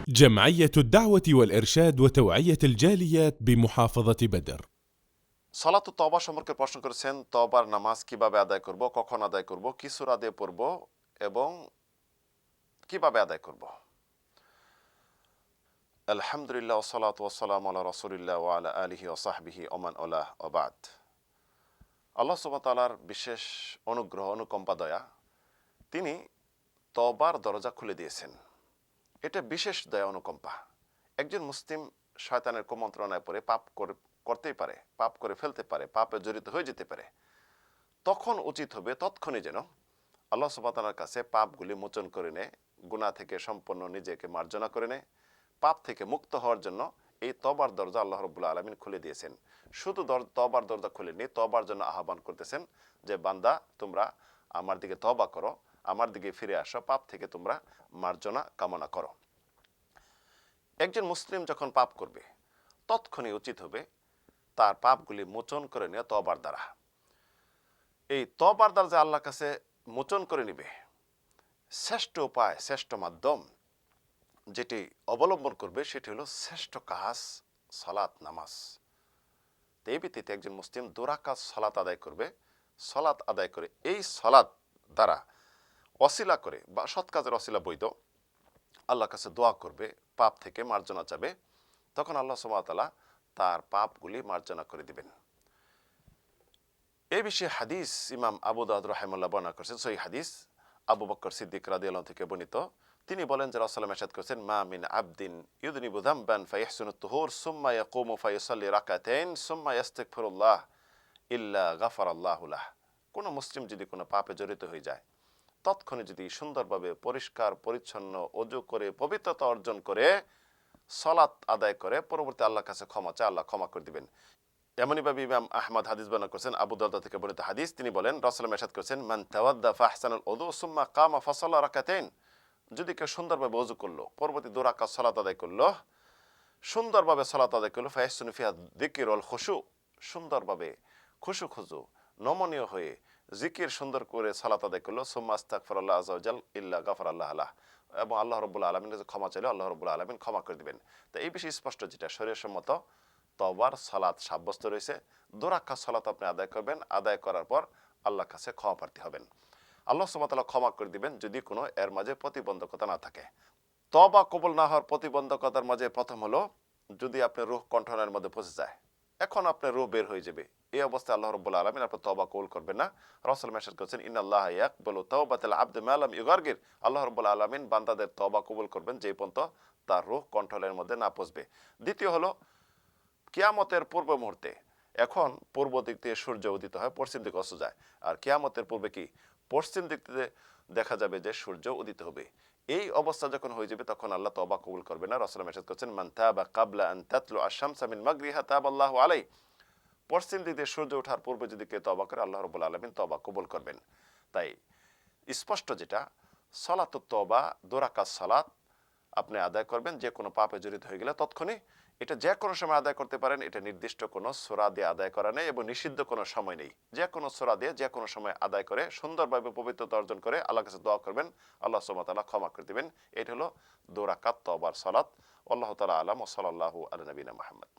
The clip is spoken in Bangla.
جمعية الدعوة والإرشاد وتوعية الجاليات بمحافظة بدر সালাতু তওবা সম্পর্কে প্রশ্ন করেছেন, তওবার নামাজ কিভাবে আদায় করব, কখন আদায় করব, কি সূরা দিয়ে পড়ব এবং কিভাবে আদায় করব। আলহামদুলিল্লাহ ওয়াসসালাতু ওয়াসসালামু আলা রাসূলিল্লাহ ওয়া আলা আলিহি ওয়া সাহবিহি ওয়া মান ওয়ালাহ ওয়া বাদ। আল্লাহ সুবহানাহু ওয়া তাআলার বিশেষ অনুগ্রহ অনুকম্পা দয়া, তিনি তওবার দরজা খুলে দিয়েছেন। এটা বিশেষ দয়া অনুকম্পা। একজন মুসলিম শয়তানের কুমন্ত্রণায় পড়ে পাপ করতেই পারে, পাপ করে ফেলতে পারে, পাপে জড়িত হয়ে যেতে পারে। তখন উচিত হবে তৎক্ষণই যেন আল্লাহ সুবহানাহু ওয়া তাআলার কাছে পাপগুলি মোচন করে নেয়, গুনাহ থেকে সম্পূর্ণ নিজেকে মার্জনা করে নেয়। পাপ থেকে মুক্ত হওয়ার জন্য এই তওবার দরজা আল্লাহ রাব্বুল আলামিন খুলে দিয়েছেন। শুধু তওবার দরজা খুলেননি, তওবার জন্য আহ্বান করতেছেন যে বান্দা, তোমরা আমার দিকে তওবা করো, আমার দিকে ফিরে আসো, পাপ থেকে তোমরা মার্জনা কামনা করো। একজন মুসলিম যখন পাপ করবে তৎক্ষণই উচিত হবে তার পাপগুলি মোচন করে নেওয়া তওবার দ্বারা। এই তওবার দ্বারা যে আল্লাহর কাছে মোচন করে নিবে, শ্রেষ্ঠ উপায়, শ্রেষ্ঠ মাধ্যম যেটি অবলম্বন করবে সেটি হলো শ্রেষ্ঠ কাজ সালাত, নামাজ। এই ভিত্তিতে একজন মুসলিম 2 রাকাত সালাত আদায় করবে। সালাত আদায় করে এই সালাত দ্বারা ওসিলা করে বা সৎ কাজের ওসিলা বৈধ আল্লাহর কাছে দোয়া করবে, পাপ থেকে মার্জনা চাবে। তখন আল্লাহ সুবহানাহু ওয়া তাআলা তার পাপগুলি মার্জনা করে দিবেন। এই বিষয়ে হাদিস ইমাম আবু দাউদ রাহিমাহুল্লাহ বর্ণনা করেছেন, সহিহ হাদিস আবু বকর সিদ্দিক রাদিয়াল্লাহু থেকে বর্ণিত। তিনি বলেন যে রাসূলুল্লাহ সাল্লাল্লাহু আলাইহি ওয়াসাল্লাম ইরশাদ করেছেন, মা মিন আবদিন ইউযনিবু যামবান ফায়াহসুনুত তুহুর সুম্মা ইয়াকুমু ফায়ুসাল্লি রাকাতাইন সুম্মা ইয়াস্তাগফিরুল্লাহ ইল্লা গাফারাল্লাহু লাহ। কোন মুসলিম যদি কোনো পাপে জড়িত হয়ে যায়, তৎক্ষণে যদি সুন্দরভাবে পরিষ্কার পরিচ্ছন্ন ওযু করে পবিত্রতা অর্জন করে সালাত আদায় করে পরবর্তী আল্লাহর কাছে ক্ষমা চায়, আল্লাহ ক্ষমা করে দিবেন। এমনিভাবে ইমাম আহমদ হাদিস বর্ণনা করেছেন, আবু দাউদ থেকে বর্ণিত হাদিস। তিনি বলেন, রাসূলুল্লাহ ইরশাদ করেছেন, মান তাওয়াদ্দা ফাহসানাল উযু সুম্মা কামা ফাসাল্লা রাকাতাইন। যদি কেউ সুন্দরভাবে ওযু করলো, পরবর্তী 2 রাকাত সালাত আদায় করলো, সুন্দরভাবে সালাত আদায় করলো, ফায়াহসুনু ফিহা যিকর ওয়াল খুশু, সুন্দরভাবে খুশু খুজু নমনীয় হয়ে জিকির সুন্দর করে সালাত আদায় করলো, সুম্মা আস্তাগফিরুল্লাহ আযজা ওয়া জাল ইল্লা গাফারাল্লাহু লাহ, এবং আল্লাহ রাব্বুল আলামিনের কাছে ক্ষমা চাইলে আল্লাহ রাব্বুল আলামিন ক্ষমা করে দিবেন। তো এই বিষয়ে স্পষ্ট যেটা শরীয়তসম্মত তওবার সালাত সাব্যস্ত রয়েছে। 2 রাকাত সালাত আপনি আদায় করবেন, আদায় করার পর আল্লাহর কাছে ক্ষমা প্রার্থী হবেন। আল্লাহ সুবহানাহু ওয়া তাআলা ক্ষমা করে দিবেন যদি কোনো এর মাঝে প্রতিবন্ধকতা না থাকে। তওবা কবুল না হওয়ার প্রতিবন্ধকতার মাঝে প্রথম হলো যদি আপনার রূহ কণ্ঠনের মধ্যে পৌঁছে যায়, এখন আপনার রূহ বের হয়ে যাবে। এই অবস্থায় আল্লাহ রাব্বুল আলামিন আপনার তওবা কবুল করবেন না। রাসূল মেসেজ করেছেন, ইন্নাল্লাহা ইয়াকবালু তাওবাতাল আবদি মা লাম ইউগারগির। আল্লাহ রাব্বুল আলামিন বান্দাদের তওবা কবুল করবেন যেই পর্যন্ত তার রূহ কণ্ঠনের মধ্যে না পৌঁছবে। দ্বিতীয় হলো কিয়ামতের পূর্ব মুহূর্তে, এখন পূর্ব দিক থেকে সূর্য উদিত হয়, পশ্চিম দিকে অস্ত যায়। আর কিয়ামতের পূর্বে কি পশ্চিম দিক থেকে দেখা যাবে যে সূর্য উদিত হবে। এই অবস্থা যখন হয়ে যাবে তখন আল্লাহ তওবা কবুল করবে না। রাসূল মেসেজ করেছেন, মান তাবা ক্বাবলা আন তাতলু আশ-শামসা মিন মাগরিহা তাবাল্লাহু আলাইহি। পশ্চিম দিক থেকে সূর্য ওঠার পূর্বে যদি কেউ তওবা করে আল্লাহ রাব্বুল আলামিন তওবা কবুল করবেন। তাই স্পষ্ট যেটা, সালাতুত তওবা 2 রাকাত সালাত আপনি আদায় করবেন যে কোনো পাপে জড়িত হয়ে গেলে তৎক্ষণে। এটা যে কোনো সময় আদায় করতে পারেন, এটা নির্দিষ্ট কোনো সূরা দিয়ে আদায় করা নেই এবং নিষিদ্ধ কোনো সময় নেই। যে কোনো সূরা দিয়ে যে কোনো সময় আদায় করে সুন্দরভাবে পবিত্রতা অর্জন করে আল্লাহর কাছে দোয়া করবেন, আল্লাহ সুবহানাহু ওয়া তাআলা ক্ষমা করে দিবেন। এটা হলো 2 রাকাত তওবার সালাত। আল্লাহু তাআলা আলাম। ওয়া সাল্লাল্লাহু আলা নবিনা মুহাম্মদ।